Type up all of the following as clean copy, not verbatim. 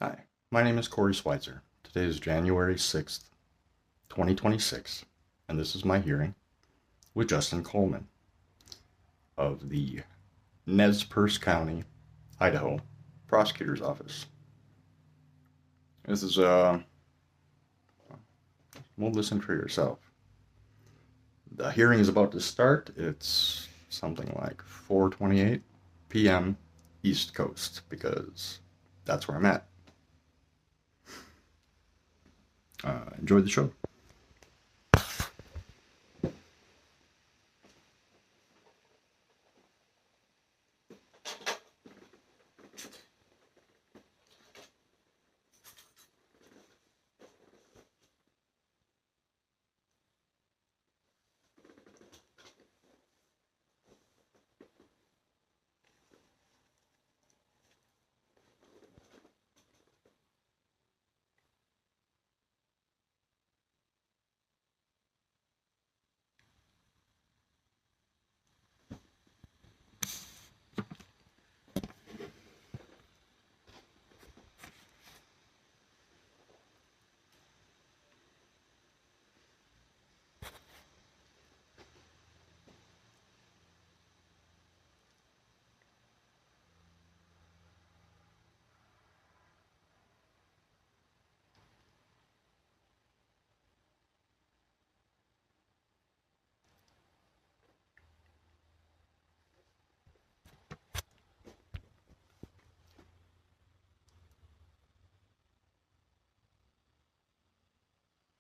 Hi, my name is Corey Schweitzer. Today is January 6th, 2026, and this is my hearing with Justin Coleman of the Nez Perce County, Idaho Prosecutor's Office. This is, well, listen for yourself. The hearing is about to start. It's something like 4:28 p.m. East Coast, because that's where I'm at. Enjoy the show.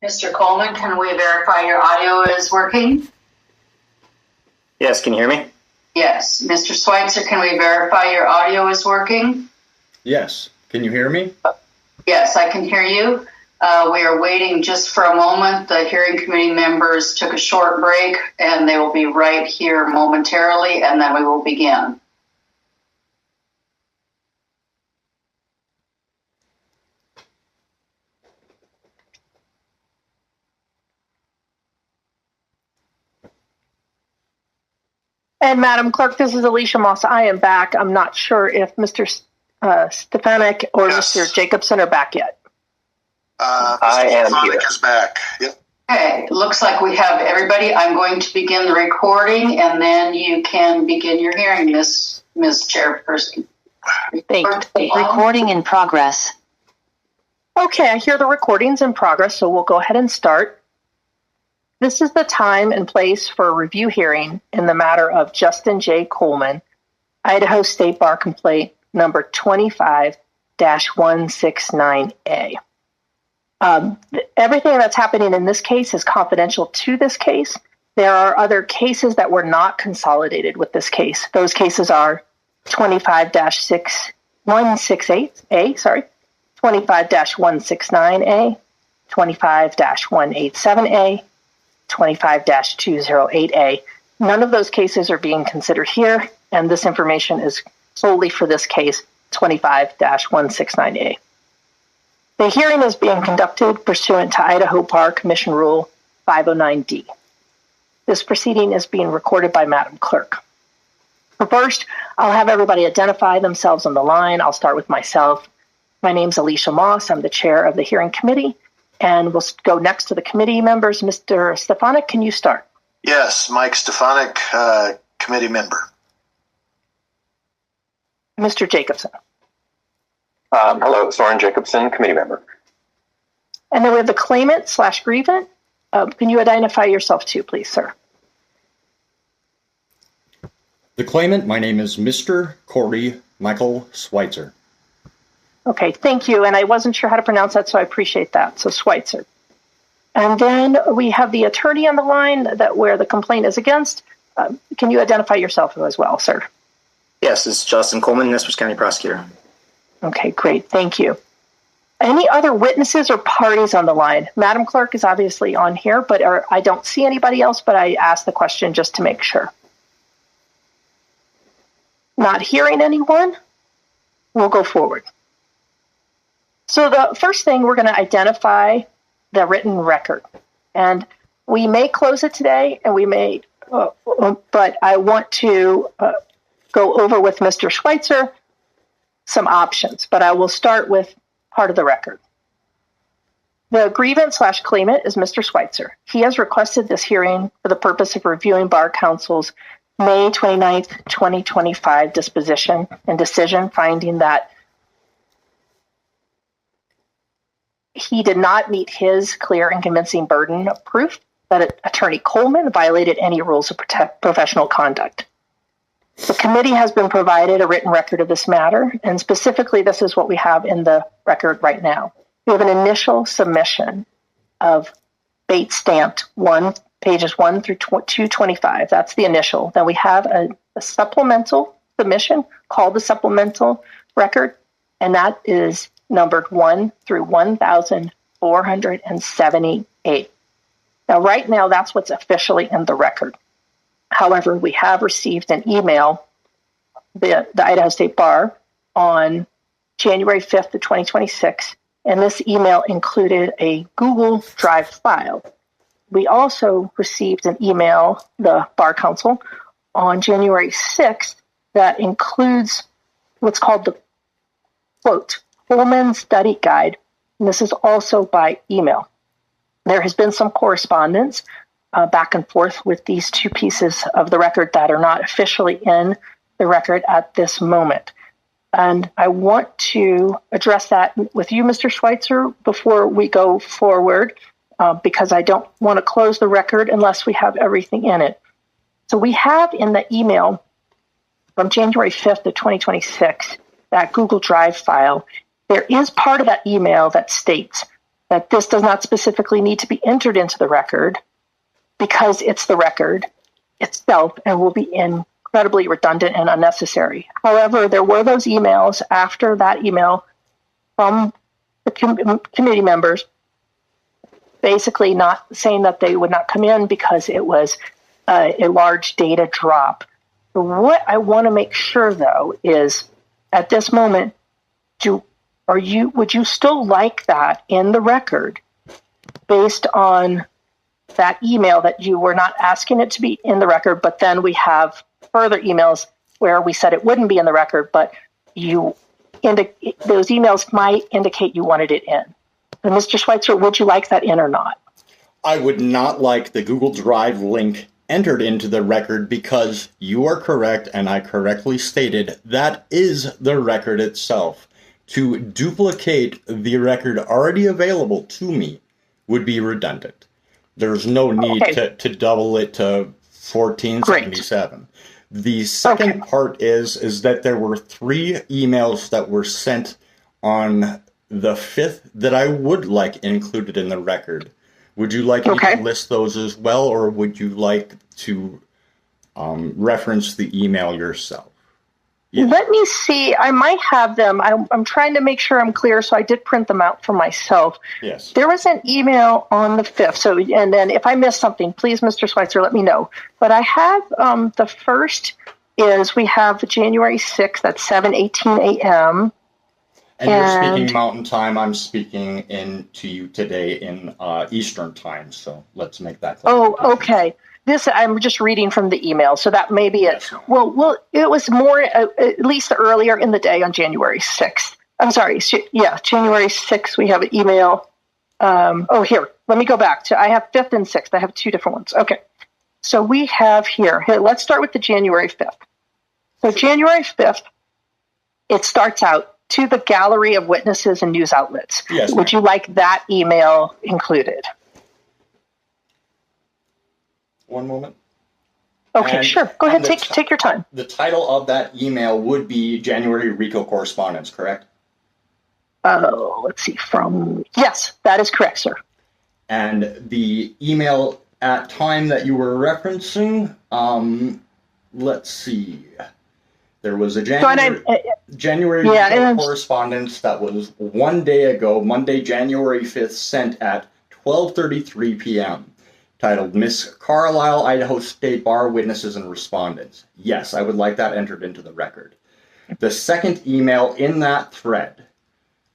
Mr. Coleman, can we verify your audio is working? Yes, can you hear me? Yes. Mr. Schweitzer, can we verify your audio is working? Yes. Can you hear me? Yes, I can hear you. We are waiting just for a moment. The hearing committee members took a short break, and they will be right here momentarily, and then we will begin. And Madam Clerk, this is Alicia Moss. I am back. I'm not sure if Mr. Stefanik or Yes. Mr. Jacobson are back yet. I am Stefanik here. is back. Yep. Okay, looks like we have everybody. I'm going to begin the recording, and then you can begin your hearing, Miss Chairperson. Thank you. Recording in progress. Okay, I hear the recording's in progress, so we'll go ahead and start. This is the time and place for a review hearing in the matter of Justin J. Coleman, Idaho State Bar Complaint number 25-169A. Everything that's happening in this case is confidential to this case. There are other cases that were not consolidated with this case. Those cases are 25-168A, 25-169A, 25-187A, 25-208A. None of those cases are being considered here, and this information is solely for this case, 25-169A. The hearing is being conducted pursuant to Idaho Bar Commission Rule 509D. This proceeding is being recorded by Madam Clerk. First, I'll have everybody identify themselves on the line. I'll start with myself. My name's Alicia Moss. I'm the chair of the hearing committee, and we'll go next to the committee members. Mr. Stefanik, can you start? Yes, Mike Stefanik, committee member. Mr. Jacobson. Hello, Soren Jacobson, committee member. And then we have the claimant/grievant. Can you identify yourself too, please, sir? The claimant, my name is Mr. Corey Michael Schweitzer. Okay, thank you. And I wasn't sure how to pronounce that, so I appreciate that. So Schweitzer. And then we have the attorney on the line where the complaint is against. Can you identify yourself as well, sir? Yes, it's Justin Coleman, Nez Perce County Prosecutor. Okay, great. Thank you. Any other witnesses or parties on the line? Madam Clerk is obviously on here, but I don't see anybody else, but I asked the question just to make sure. Not hearing anyone? We'll go forward. So the first thing, we're going to identify the written record. And we may close it today, and we may, but I want to go over with Mr. Schweitzer some options. But I will start with part of the record. The grievant/claimant is Mr. Schweitzer. He has requested this hearing for the purpose of reviewing Bar Counsel's May 29th, 2025 disposition and decision finding that he did not meet his clear and convincing burden of proof that Attorney Coleman violated any rules of professional conduct. The committee has been provided a written record of this matter, and specifically this is what we have in the record right now. We have an initial submission of Bates stamped pages 1 through 225. That's the initial. Then we have a supplemental submission called the supplemental record, and that is numbered 1 through 1,478. Now, right now, that's what's officially in the record. However, we have received an email, the Idaho State Bar, on January 5th of 2026, and this email included a Google Drive file. We also received an email, the Bar Council, on January 6th that includes what's called the, quote, Coleman Study Guide, and this is also by email. There has been some correspondence back and forth with these two pieces of the record that are not officially in the record at this moment. And I want to address that with you, Mr. Schweitzer, before we go forward, because I don't want to close the record unless we have everything in it. So we have in the email from January 5th of 2026, that Google Drive file, there is part of that email that states that this does not specifically need to be entered into the record because it's the record itself and will be incredibly redundant and unnecessary. However, there were those emails after that email from the committee members basically not saying that they would not come in because it was a large data drop. What I want to make sure, though, is at this moment, would you still like that in the record based on that email that you were not asking it to be in the record, but then we have further emails where we said it wouldn't be in the record, but those emails might indicate you wanted it in. And Mr. Schweitzer, would you like that in or not? I would not like the Google Drive link entered into the record because you are correct, and I correctly stated that is the record itself. To duplicate the record already available to me would be redundant. There's no need to double it to 1477. Great. The second part is that there were 3 emails that were sent on the 5th that I would like included in the record. Would you like me to list those as well, or would you like to reference the email yourself? Yeah. Let me see. I might have them. I'm trying to make sure I'm clear, so I did print them out for myself. Yes. There was an email on the 5th. So, and then if I missed something, please, Mr. Schweitzer, let me know. But I have the first is we have January 6th at 7:18 a.m. And you're speaking Mountain Time. I'm speaking to you today in Eastern Time. So let's make that clear. Oh, okay. I'm just reading from the email, so that may be it. Well, it was more, at least earlier in the day on January 6th. I'm sorry, January 6th, we have an email. Here, let me go back. I have 5th and 6th. I have 2 different ones. Okay, so we have here, let's start with the January 5th. So January 5th, it starts out, to the gallery of witnesses and news outlets. Yes, Would you like that email included? One moment. Okay, sure. Go ahead. Take your time. The title of that email would be January RICO correspondence, correct? Let's see. Yes, that is correct, sir. And the email at time that you were referencing, let's see. There was a January RICO correspondence that was 1 day ago, Monday, January 5th, sent at 12:33 p.m. titled Miss Carlisle, Idaho State Bar Witnesses and Respondents. Yes, I would like that entered into the record. The second email in that thread,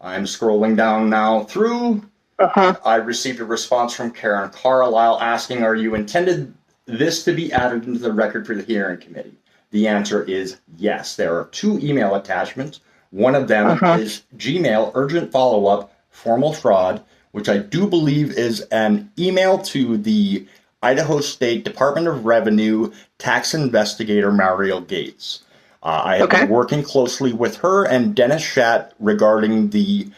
I'm scrolling down now through. I received a response from Karen Carlisle asking, are you intended this to be added into the record for the hearing committee? The answer is yes. There are 2 email attachments. One of them is Gmail urgent follow-up formal fraud, which I do believe is an email to the Idaho State Department of Revenue tax investigator Mariel Gates. I have been working closely with her and Dennis Schatt regarding the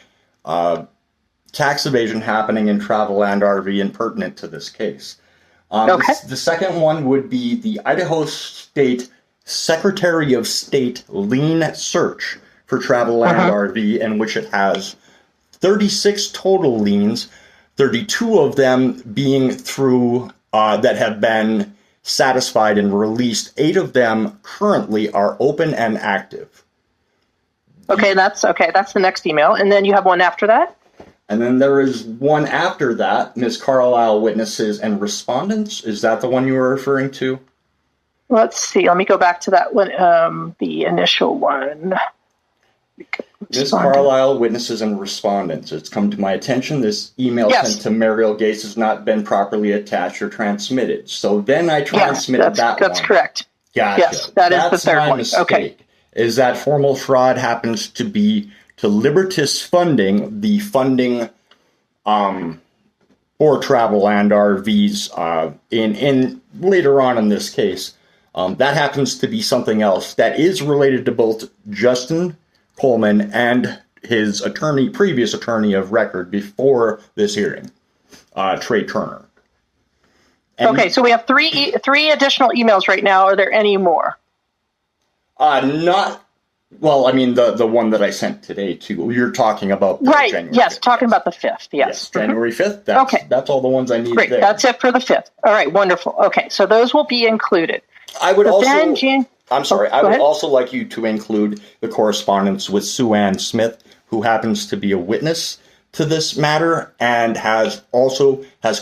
tax evasion happening in Travel and RV and pertinent to this case. The second one would be the Idaho State Secretary of State lien search for Travel and RV, in which it has 36 total liens, 32 of them being through that have been satisfied and released. 8 of them currently are open and active. That's the next email. And then you have one after that? And then there is one after that, Ms. Carlisle Witnesses and Respondents. Is that the one you were referring to? Let's see. Let me go back to that one, the initial one. Ms. Carlisle Witnesses and Respondents. It's come to my attention this email sent to Mariel Gates has not been properly attached or transmitted. So then I transmitted that one. That's correct. Gotcha. Yes, that's the third one. Mistake. Okay. Is that formal fraud happens to be to Libertas Funding, the funding for Travel and RVs in later on in this case. That happens to be something else that is related to both Justin Coleman and his previous attorney of record before this hearing, Trey Turner. And so we have three additional emails right now. Are there any more? Well, I mean, the one that I sent today, too. You're talking about January 5th. Talking about the 5th, yes. January 5th. That's all the ones I need. Great, there. that's it for the 5th. All right, wonderful. Okay, so those will be included. I would also like you to include the correspondence with Sue Ann Smith, who happens to be a witness to this matter and has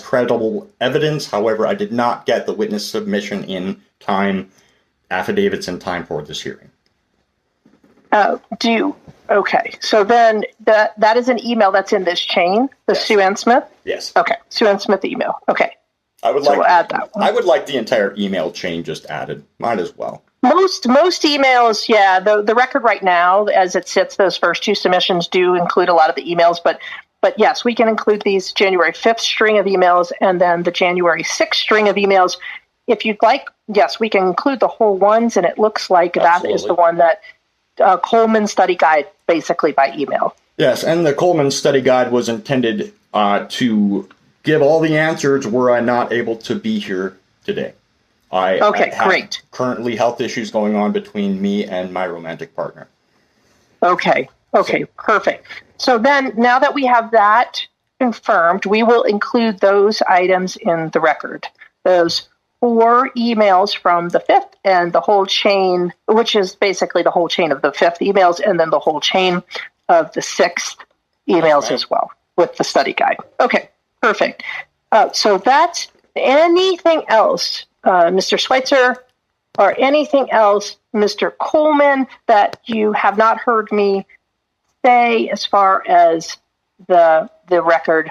credible evidence. However, I did not get the witness submission in time, affidavits in time for this hearing. So then that is an email that's in this chain, Sue Ann Smith? Yes. Okay, Sue Ann Smith email. Okay. We'll add that one. I would like the entire email chain just added. Might as well. Most emails, the record right now, as it sits, those first 2 submissions do include a lot of the emails, but yes, we can include these January 5th string of emails and then the January 6th string of emails. If you'd like, yes, we can include the whole ones, and it looks like that is the one that Coleman study guide, basically by email. Yes, and the Coleman study guide was intended to give all the answers were I not able to be here today. I have currently health issues going on between me and my romantic partner. Okay, perfect. So then, now that we have that confirmed, we will include those items in the record. Those 4 emails from the 5th and the whole chain, which is basically the whole chain of the 5th emails, and then the whole chain of the 6th emails as well, with the study guide. Okay, perfect. So that's anything else, Mr. Schweitzer, or anything else, Mr. Coleman, that you have not heard me say as far as the record,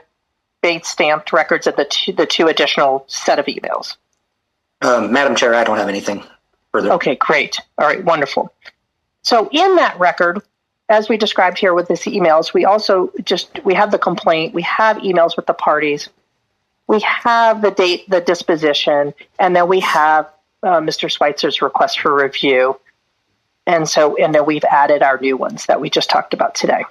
Bates stamped records of the two additional set of emails? Madam Chair, I don't have anything further. Okay, great. All right, wonderful. So in that record, as we described here with these emails, we also we have the complaint, we have emails with the parties, we have the date, the disposition, and then we have Mr. Schweitzer's request for review. And then we've added our new ones that we just talked about today.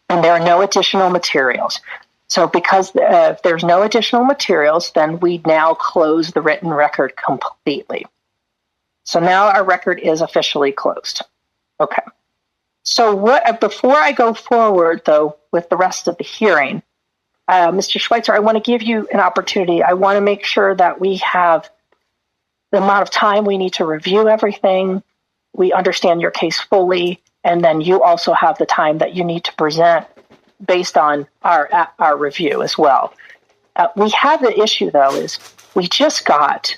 And there are no additional materials. So because if there's no additional materials, then we now close the written record completely. So now our record is officially closed. Okay. So before I go forward, though, with the rest of the hearing, Mr. Schweitzer, I want to give you an opportunity. I want to make sure that we have the amount of time we need to review everything. We understand your case fully, and then you also have the time that you need to present based on our review as well. We have the issue, though, is we just got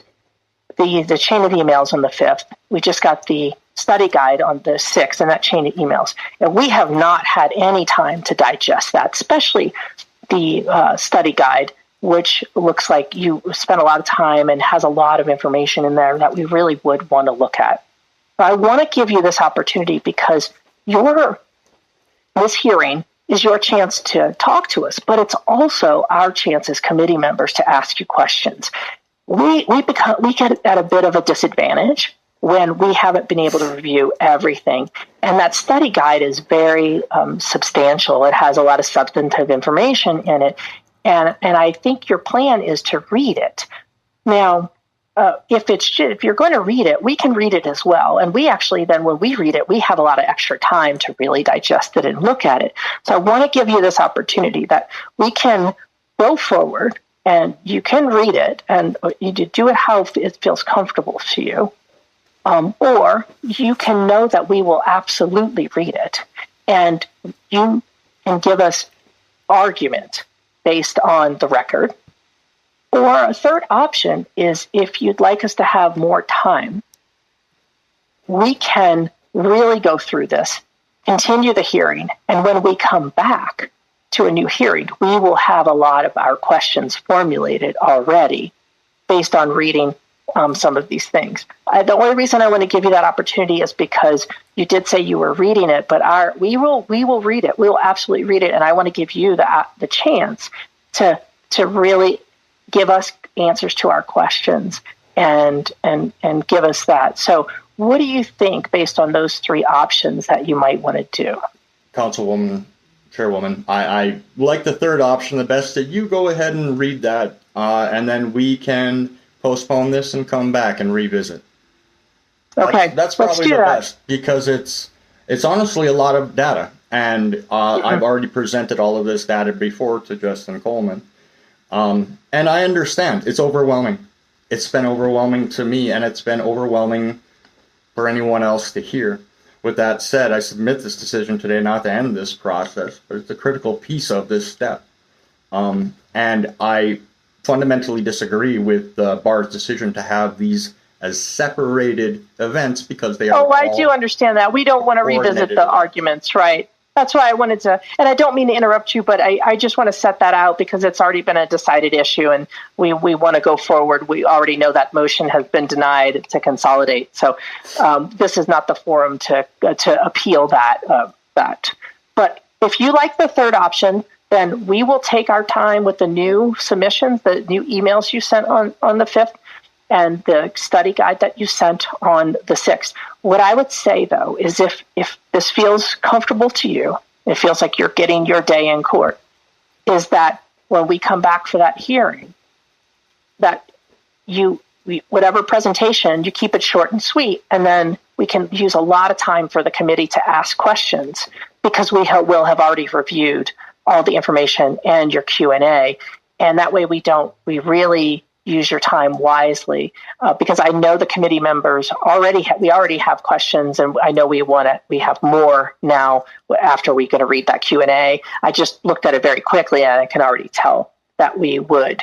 the chain of emails on the 5th. We just got the study guide on the 6th and that chain of emails. And we have not had any time to digest that, especially the study guide, which looks like you spent a lot of time and has a lot of information in there that we really would want to look at. I want to give you this opportunity because your this hearing is your chance to talk to us, but it's also our chance as committee members to ask you questions. We get at a bit of a disadvantage when we haven't been able to review everything. And that study guide is very substantial. It has a lot of substantive information in it. And I think your plan is to read it. Now, if you're going to read it, we can read it as well. And we actually then, when we read it, we have a lot of extra time to really digest it and look at it. So I want to give you this opportunity that we can go forward and you can read it and you do it how it feels comfortable to you. Or you can know that we will absolutely read it and you can give us argument based on the record. Or a third option is if you'd like us to have more time, we can really go through this, continue the hearing, and when we come back to a new hearing, we will have a lot of our questions formulated already based on reading some of these things. The only reason I want to give you that opportunity is because you did say you were reading it, but we will read it. We will absolutely read it, and I want to give you the chance to really give us answers to our questions and give us that. So what do you think based on those three options that you might want to do? Councilwoman, Chairwoman, I like the third option the best, that you go ahead and read that, and then we can postpone this and come back and revisit. Okay, that's probably the best, because it's honestly a lot of data, and I've already presented all of this data before to Justin Coleman. And I understand it's overwhelming. It's been overwhelming to me, and it's been overwhelming for anyone else to hear. With that said, I submit this decision today not to end this process, but it's a critical piece of this step. And I fundamentally disagree with the bar's decision to have these as separated events, because they are. Oh, I do understand that. We don't want to revisit the arguments, right? That's why I wanted to, and I don't mean to interrupt you, but I just want to set that out because it's already been a decided issue and we want to go forward. We already know that motion has been denied to consolidate. So this is not the forum to appeal that. But if you like the third option, then we will take our time with the new submissions, the new emails you sent on the 5th, and the study guide that you sent on the 6th. What I would say, though, is if this feels comfortable to you, it feels like you're getting your day in court, is that when we come back for that hearing, that whatever presentation, you keep it short and sweet, and then we can use a lot of time for the committee to ask questions because we will have already reviewed all the information and your Q&A, and that way we really use your time wisely, because I know the committee members we already have questions, and I know we have more now after we're going to read that Q&A. I just looked at it very quickly, and I can already tell that we would.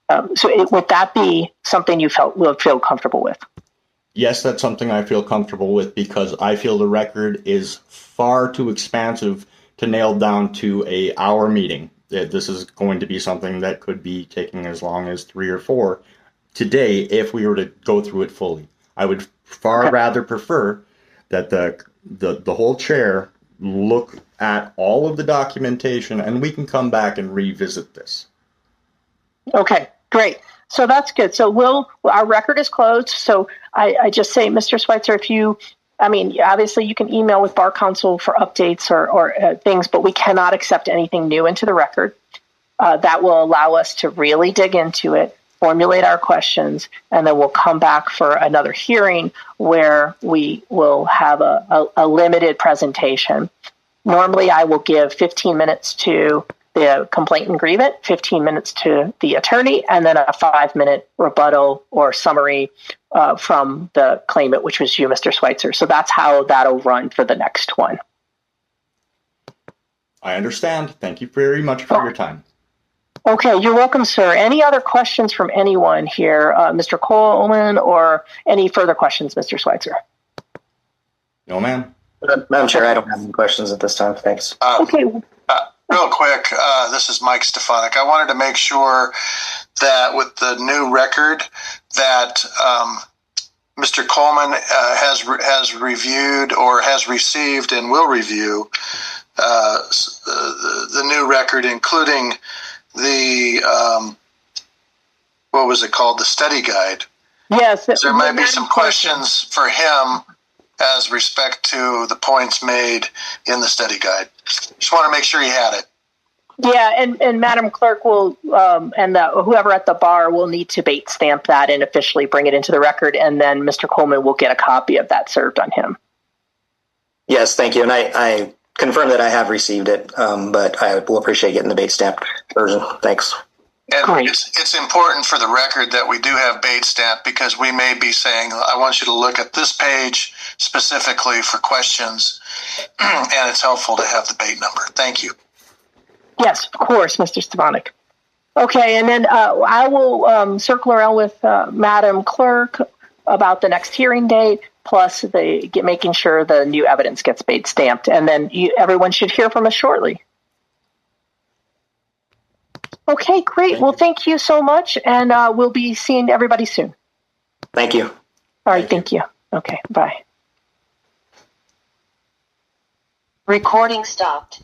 Would that be something you would feel comfortable with? Yes, that's something I feel comfortable with, because I feel the record is far too expansive to nail down to an hour meeting. This is going to be something that could be taking as long as 3 or 4 today if we were to go through it fully. I would far rather prefer that the whole chair look at all of the documentation and we can come back and revisit this. Okay, great. So that's good. So our record is closed. So I just say, Mr. Schweitzer, obviously you can email with Bar Council for updates or things, but we cannot accept anything new into the record. That will allow us to really dig into it, formulate our questions, and then we'll come back for another hearing where we will have a limited presentation. Normally, I will give 15 minutes to the complainant grievant, 15 minutes to the attorney, and then a 5-minute rebuttal or summary from the claimant, which was you, Mr. Schweitzer. So that's how that'll run for the next one. I understand. Thank you very much for your time. Okay, you're welcome, sir. Any other questions from anyone here, Mr. Coleman, or any further questions, Mr. Schweitzer? No, ma'am. Madam Chair, I don't have any questions at this time. Thanks. Okay. Real quick, this is Mike Stefanik. I wanted to make sure that with the new record that Mr. Coleman has reviewed or has received and will review the new record, including the what was it called, the study guide. Yes. There might be some questions for him as respect to the points made in the study guide. Just want to make sure he had it. Yeah, and Madam Clerk will, and whoever at the bar will need to bait stamp that and officially bring it into the record, and then Mr. Coleman will get a copy of that served on him. Yes, thank you. And I confirm that I have received it, but I will appreciate getting the bait stamped version. Thanks. And Great. it's important for the record that we do have bait stamp, because we may be saying, I want you to look at this page specifically for questions, and it's helpful to have the bait number. Thank you. Yes, of course, Mr. Stefanik. Okay, and then I will circle around with Madam Clerk about the next hearing date, plus making sure the new evidence gets bait stamped, and then everyone should hear from us shortly. Okay, great. Well, thank you so much, and we'll be seeing everybody soon. Thank you. All right, thank you. Okay, bye. Recording stopped.